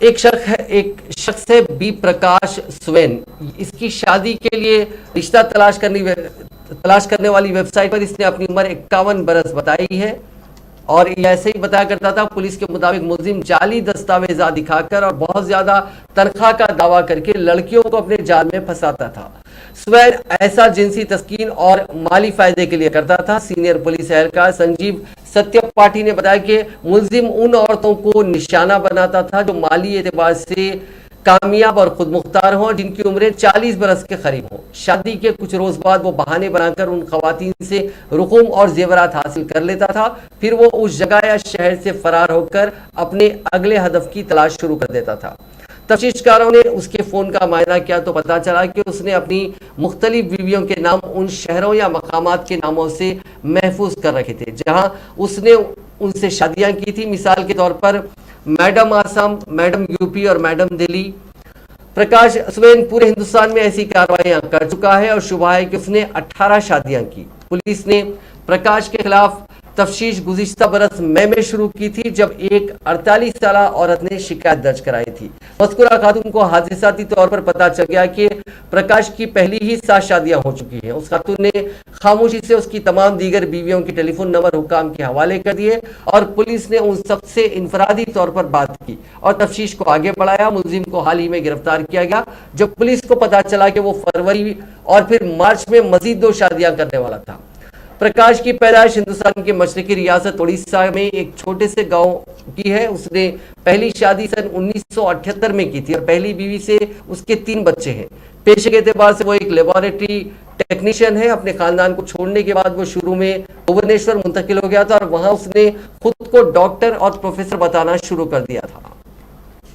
एक शख्स है बी प्रकाश स्वेन। इसकी शादी के लिए रिश्ता तलाश करने वाली वेबसाइट पर इसने अपनी उम्र 51 बरस बताई है और ऐसे ही बताया करता था। पुलिस के मुताबिक मुलजिम जाली दस्तावेजा दिखाकर और बहुत ज्यादा तनख्वाह का दावा करके लड़कियों को अपने जाल में फंसाता था। स्वेन ऐसा जिनसी तस्कीन और माली फायदे के लिए करता था। सीनियर पुलिस एहलकार संजीव सत्यपाठी ने बताया कि मुलजिम उन औरतों को निशाना बनाता था जो माली एतबार से कामयाब और खुद मुख्तार हों, जिनकी उम्रें 40 बरस के करीब हों। शादी के कुछ रोज बाद वो बहाने बनाकर उन खवातीन से रुकुम और जेवरात हासिल कर लेता था। फिर वो उस जगह या शहर से फरार होकर अपने अगले हदफ की तलाश शुरू कर देता था। तफ्तीशकारों ने उसके फोन का मायना किया तो पता चला कि उसने अपनी मुख्तलिफ बीवियों के नाम उन शहरों या मकामात के नामों से महफूज कर रखे थे जहां उसने उनसे शादियां की थी। मिसाल के तौर पर मैडम आसाम, मैडम यूपी और मैडम दिल्ली। प्रकाश स्वेन पूरे हिंदुस्तान में ऐसी कार्रवाइयां कर चुका है और शुबह है कि उसने 18 शादियां की। पुलिस ने प्रकाश के खिलाफ तफ्तीश गुज़िश्ता बरस मई में शुरू की थी जब एक 48 साल औरत ने शिकायत दर्ज कराई थी। मज़कूरा खातून को हादसाती तौर पर पता चल गया कि प्रकाश की पहली ही 7 शादियां हो चुकी हैं। उस खातून ने खामोशी से उसकी तमाम दीगर बीवियों के टेलीफोन नंबर हुकाम के हवाले कर दिए और पुलिस ने उन सबसे इनफरादी तौर पर बात की और तफ्तीश को आगे बढ़ाया। मुलजिम को हाल ही में गिरफ्तार किया गया जब पुलिस को पता चला कि वो फरवरी और फिर मार्च में मजीद 2 शादियां करने वाला था। प्रकाश की पैदाइश हिंदुस्तान के मशरकी रियासत उड़ीसा में एक छोटे से गांव की है। उसने पहली शादी सन 1978 में की थी और पहली बीवी से उसके 3 बच्चे हैं। पेशे के एतबार से वो एक लेबोरेटरी टेक्नीशियन है। अपने खानदान को छोड़ने के बाद वो शुरू में भुवनेश्वर मुंतकिल हो गया था और वहां उसने खुद को डॉक्टर और प्रोफेसर बताना शुरू कर दिया था।